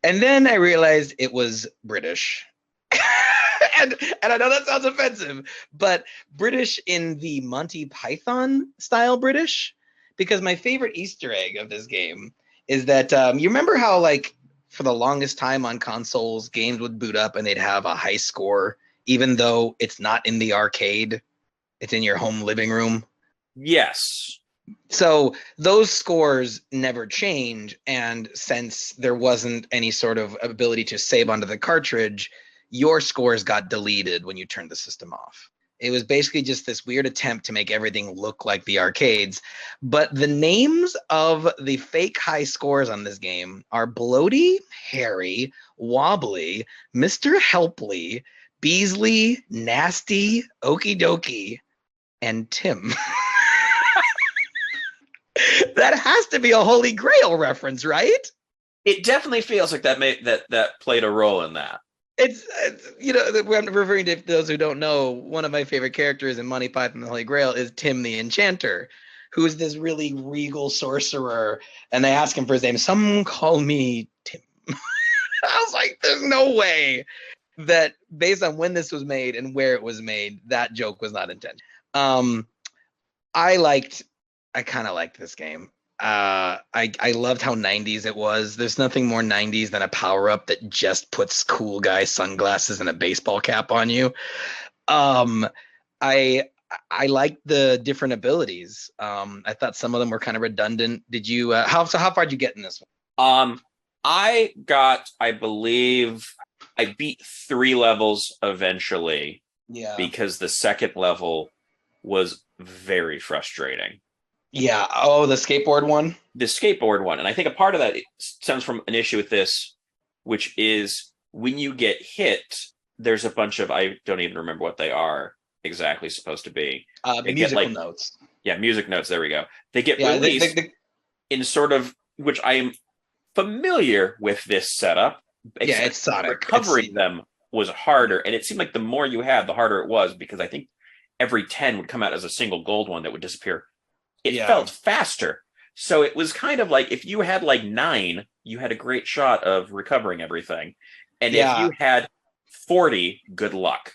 And then I realized it was British. and I know that sounds offensive, but British in the Monty Python style British. Because my favorite Easter egg of this game is that you remember how, like, for the longest time on consoles, games would boot up and they'd have a high score, even though it's not in the arcade, it's in your home living room. Yes. So those scores never change, and since there wasn't any sort of ability to save onto the cartridge, your scores got deleted when you turned the system off. It was basically just this weird attempt to make everything look like the arcades. But the names of the fake high scores on this game are Bloaty, Harry, Wobbly, Mr. Helpley, Beasley, Nasty, Okie Dokie, and Tim. That has to be a Holy Grail reference, right? It definitely feels like that played a role in that. It's I'm referring to those who don't know, one of my favorite characters in Monty Python and the Holy Grail is Tim the Enchanter, who's this really regal sorcerer, and they ask him for his name. Some call me Tim. I was like, there's no way that based on when this was made and where it was made, that joke was not intended. I kind of liked this game. I loved how 90s it was. There's nothing more 90s than a power up that just puts cool guy sunglasses and a baseball cap on you. I liked the different abilities. I thought some of them were kind of redundant. Did you? How far did you get in this one? I believe, I beat 3 levels eventually. Yeah. Because the second level was very frustrating. Yeah. Oh, the skateboard one? The skateboard one. And I think a part of that stems from an issue with this, which is when you get hit, there's a bunch of, I don't even remember what they are exactly supposed to be. Musical notes. Yeah, music notes. There we go. They get released in sort of, which I am familiar with this setup. Yeah, it's Sonic. Recovering them was harder. And it seemed like the more you had, the harder it was, because I think every 10 would come out as a single gold one that would disappear. It felt faster. So it was kind of like if you had like 9, you had a great shot of recovering everything. And if you had 40, good luck.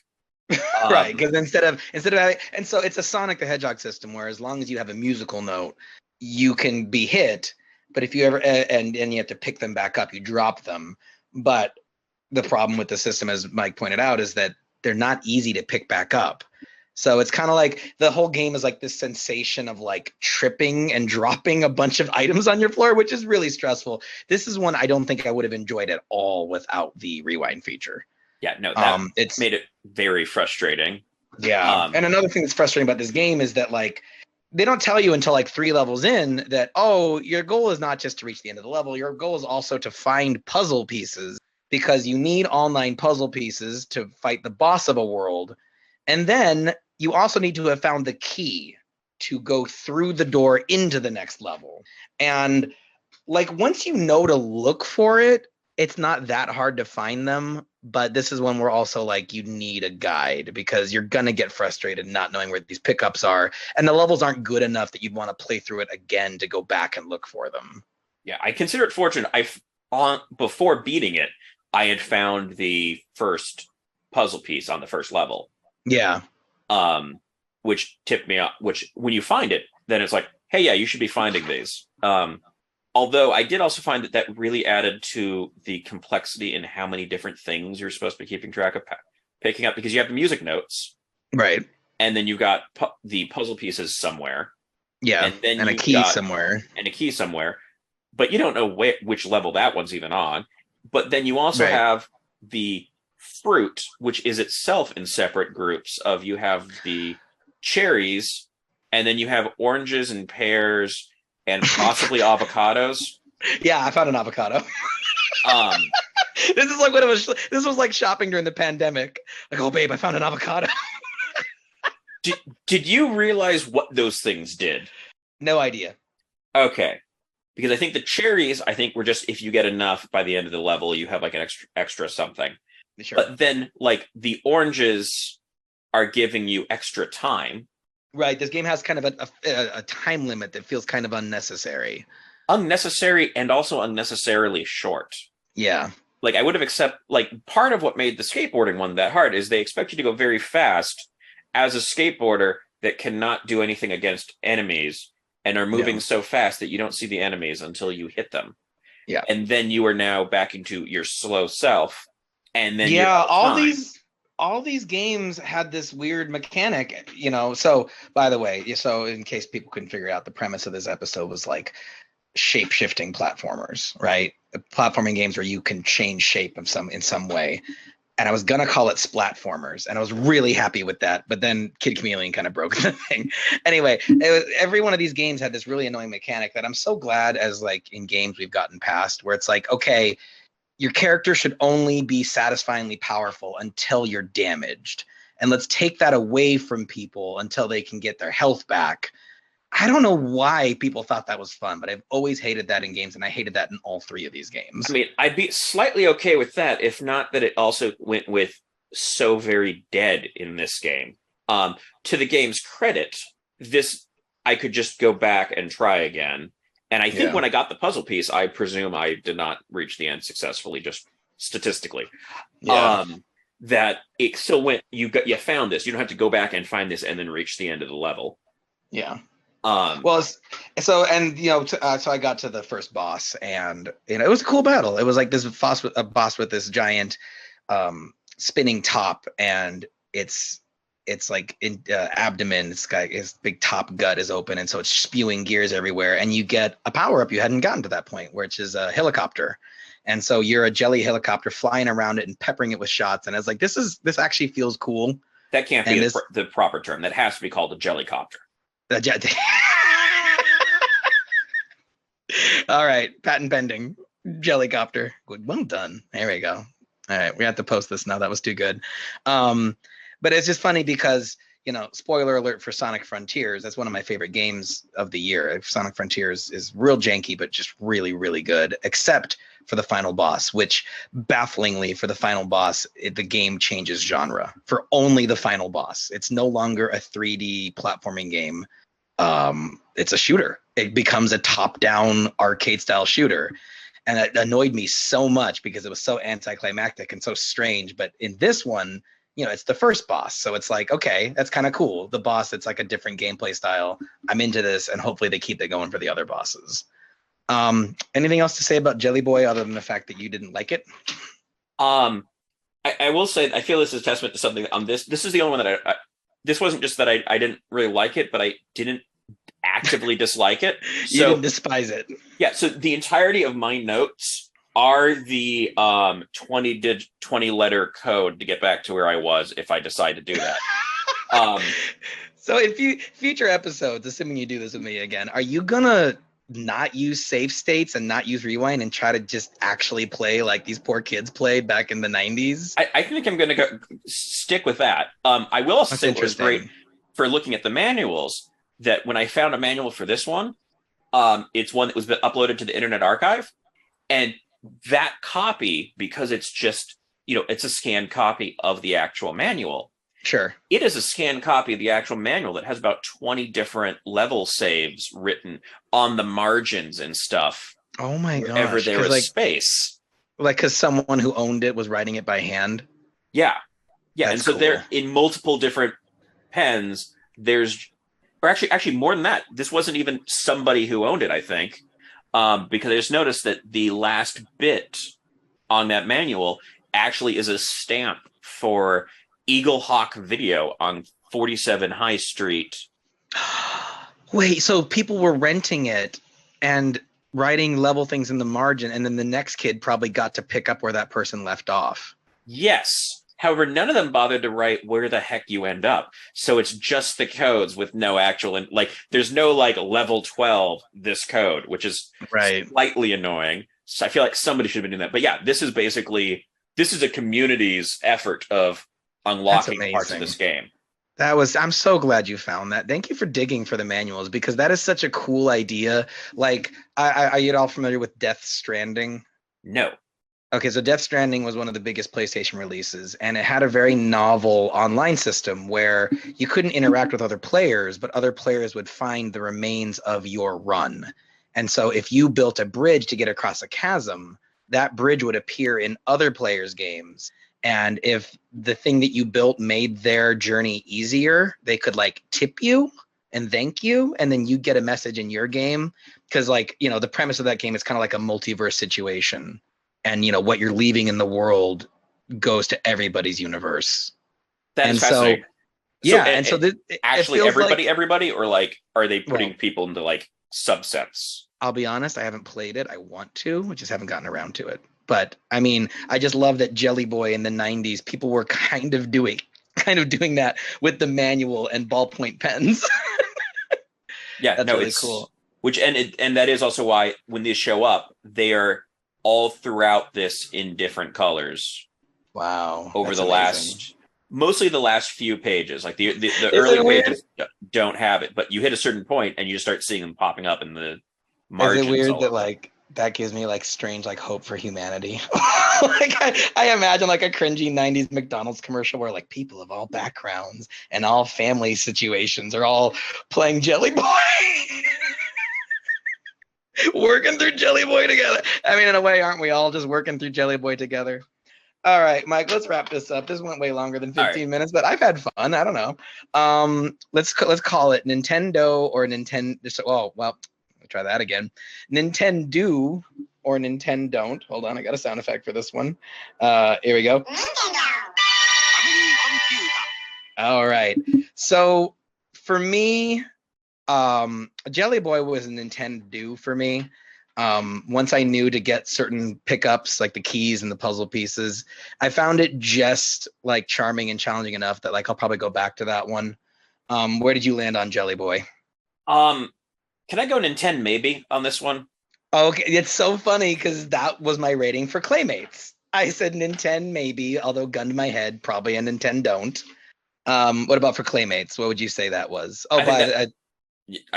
Right, because instead of having, and so it's a Sonic the Hedgehog system where as long as you have a musical note, you can be hit. But if you ever and you have to pick them back up, you drop them. But the problem with the system, as Mike pointed out, is that they're not easy to pick back up. So it's kind of like the whole game is like this sensation of like tripping and dropping a bunch of items on your floor, which is really stressful. This is one I don't think I would have enjoyed at all without the rewind feature. Yeah, no, that it's made it very frustrating. Yeah. And another thing that's frustrating about this game is that like they don't tell you until like 3 levels in that, oh, your goal is not just to reach the end of the level. Your goal is also to find puzzle pieces, because you need all 9 puzzle pieces to fight the boss of a world. And then you also need to have found the key to go through the door into the next level. And like once you know to look for it, it's not that hard to find them. But this is one where also like you need a guide, because you're going to get frustrated not knowing where these pickups are. And the levels aren't good enough that you'd want to play through it again to go back and look for them. Yeah, I consider it fortunate. Before beating it, I had found the first puzzle piece on the first level. Yeah. Which tipped me off, which when you find it, then it's like, hey, yeah, you should be finding these. Although I did also find that that really added to the complexity in how many different things you're supposed to be keeping track of picking up, because you have the music notes, Right. and then you've got the puzzle pieces somewhere, Yeah. and then And a you've key got somewhere. and a key somewhere, but you don't know which level that one's even on. But then you also Right. have the fruit, which is itself in separate groups of you have the cherries, and then you have oranges and pears and possibly avocados. Yeah, I found an avocado. Um, This is like what it was. This was like shopping during the pandemic. Like, oh, babe, I found an avocado. did you realize what those things did? No idea. Okay. Because I think the cherries, I think were just if you get enough by the end of the level, you have like an extra something. Sure. But then like the oranges are giving you extra time. Right. This game has kind of a time limit that feels kind of unnecessary. Unnecessary and also unnecessarily short. Yeah. Like I would have like part of what made the skateboarding one that hard is they expect you to go very fast as a skateboarder that cannot do anything against enemies and are moving so fast that you don't see the enemies until you hit them. Yeah. And then you are now back into your slow self. And then yeah, all these games had this weird mechanic, So, by the way, so in case people couldn't figure out, the premise of this episode was like shape-shifting platformers, right? Platforming games where you can change shape in some way. And I was gonna call it Splatformers, and I was really happy with that. But then Kid Chameleon kind of broke the thing. Anyway, every one of these games had this really annoying mechanic that I'm so glad, as like in games we've gotten past, where it's like, okay, your character should only be satisfyingly powerful until you're damaged, and let's take that away from people until they can get their health back. I don't know why people thought that was fun, but I've always hated that in games, and I hated that in all three of these games. I mean, I'd be slightly okay with that, if not that it also went with so very dead in this game. To the game's credit, this I could just go back and try again. And I think when I got the puzzle piece, I presume I did not reach the end successfully, just statistically. Yeah. That it still went. You found this. You don't have to go back and find this and then reach the end of the level. Yeah. Well, so I got to the first boss, and it was a cool battle. It was like this boss with this giant spinning top, and it's like in abdomen. It's got his big top gut is open, and so it's spewing gears everywhere. And you get a power up you hadn't gotten to that point, which is a helicopter. And so you're a jelly helicopter flying around it and peppering it with shots. And I was like, this actually feels cool. That can't be the proper term. That has to be called a jellycopter. All right, patent pending. Jellycopter. Good, well done. There we go. All right, we have to post this now. That was too good. But it's just funny because, spoiler alert for Sonic Frontiers. That's one of my favorite games of the year. Sonic Frontiers is real janky, but just really, really good, except for the final boss, which bafflingly for the final boss, the game changes genre for only the final boss. It's no longer a 3D platforming game. It's a shooter. It becomes a top-down arcade-style shooter. And it annoyed me so much because it was so anticlimactic and so strange. But in this one, it's the first boss. So it's like, okay, that's kind of cool. The boss, it's like a different gameplay style. I'm into this, and hopefully they keep it going for the other bosses. Anything else to say about Jelly Boy other than the fact that you didn't like it? I will say, I feel this is a testament to something on this. This is the only one that this wasn't just that I didn't really like it, but I didn't actively dislike it. So, you didn't despise it. Yeah. So the entirety of my notes are the 20 letter code to get back to where I was if I decide to do that. So in future episodes, assuming you do this with me again, are you gonna not use save states and not use rewind and try to just actually play like these poor kids played back in the 90s? I think I'm going to stick with that. I will also say it was great for looking at the manuals that when I found a manual for this one, it's one that was uploaded to the Internet Archive. And that copy, because it's just, it's a scanned copy of the actual manual. Sure. It is a scanned copy of the actual manual that has about 20 different level saves written on the margins and stuff. Oh my gosh. Wherever there was space. Like, because someone who owned it was writing it by hand? Yeah. Yeah. That's and so cool. There, in multiple different pens, or actually more than that. This wasn't even somebody who owned it, I think. because I just noticed that the last bit on that manual actually is a stamp for Eagle Hawk Video on 47 High Street. Wait, so people were renting it and writing level things in the margin, and then the next kid probably got to pick up where that person left off. Yes. However, none of them bothered to write where the heck you end up. So it's just the codes with no actual, like, there's no like level 12, this code, which is Right. slightly annoying. So I feel like somebody should have been doing that. But yeah, this is a community's effort of unlocking parts of this game. I'm so glad you found that. Thank you for digging for the manuals, because that is such a cool idea. Like, are you at all familiar with Death Stranding? No. Okay, so Death Stranding was one of the biggest PlayStation releases, and it had a very novel online system where you couldn't interact with other players, but other players would find the remains of your run. And so if you built a bridge to get across a chasm, that bridge would appear in other players' games. And if the thing that you built made their journey easier, they could like tip you and thank you, and then you get a message in your game. Because like, the premise of that game is kind of like a multiverse situation. And what you're leaving in the world goes to everybody's universe. That is fascinating. Actually, everybody, or like, are they putting people into like subsets? I'll be honest, I haven't played it. I want to, I just haven't gotten around to it. But I mean, I just love that Jelly Boy in the 90s, people were kind of doing that with the manual and ballpoint pens. Yeah, that's really cool. And that is also why when these show up, they are all throughout this in different colors. Wow. Over mostly the last few pages. Like the early pages don't have it, but you hit a certain point and you just start seeing them popping up in the margins. Is it weird that like that gives me like strange like hope for humanity? Like I imagine like a cringy 90s McDonald's commercial where like people of all backgrounds and all family situations are all playing Jelly Boy. Working through Jelly Boy together. I mean, in a way, aren't we all just working through Jelly Boy together? All right, Mike, let's wrap this up. This went way longer than 15 minutes, but I've had fun. I don't know. Let's call it Nintendo or Nintendo. Oh, well, I'll try that again. NintenDO or NintenDON'T. Hold on, I got a sound effect for this one. Here we go. All right. So for me, Jelly Boy was a NintenDO for me. Once I knew to get certain pickups like the keys and the puzzle pieces, I found it just like charming and challenging enough that like I'll probably go back to that one. Where did you land on Jelly Boy? Can I go Nintendo maybe on this one? Okay, it's so funny because that was my rating for Claymates. I said Nintendo maybe, although gun to my head, probably a NintenDON'T. What about for Claymates? What would you say that was? I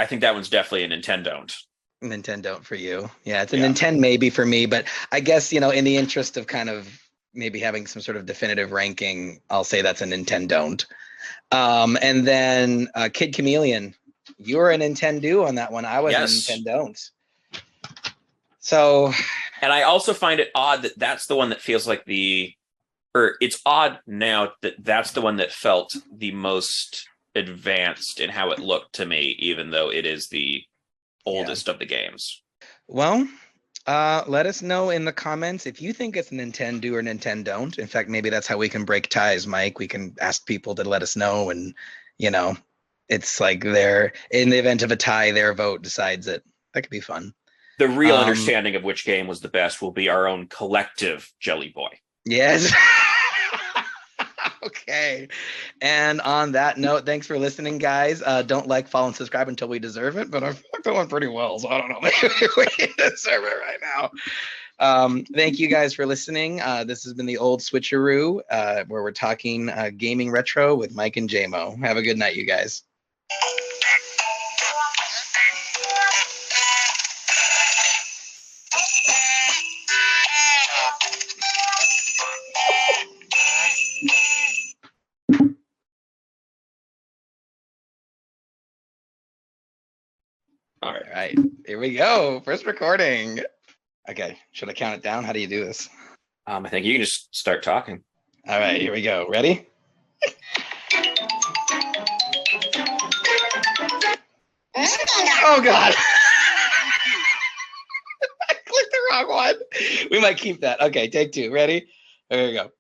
think that one's definitely a NintenDON'T. NintenDON'T for you. Yeah, it's a Nintendo maybe for me, but I guess, in the interest of kind of maybe having some sort of definitive ranking, I'll say that's a NintenDON'T. And then Kid Chameleon, you were a Nintendo on that one. I was a NintenDON'T. So, and I also find it odd that that's the one that feels like it's odd now that that's the one that felt the most advanced in how it looked to me, even though it is the oldest of the games. Well, let us know in the comments if you think it's Nintendo or NintenDON'T. In fact, maybe that's how we can break ties, Mike. We can ask people to let us know, and it's like in the event of a tie, their vote decides it. That could be fun. The real understanding of which game was the best will be our own collective Jelly Boy. Yes. Okay. And on that note, thanks for listening, guys. Don't like, follow, and subscribe until we deserve it, but I feel like that went pretty well, so I don't know. Maybe we deserve it right now. Thank you guys for listening. This has been the Old Switcheroo, where we're talking gaming retro with Mike and Jaymo. Have a good night, you guys. All right, here we go. First recording. Okay, should I count it down? How do you do this? I think you can just start talking. All right, here we go. Ready? Oh, God. We might keep that. Okay, take two. Ready? Here we go.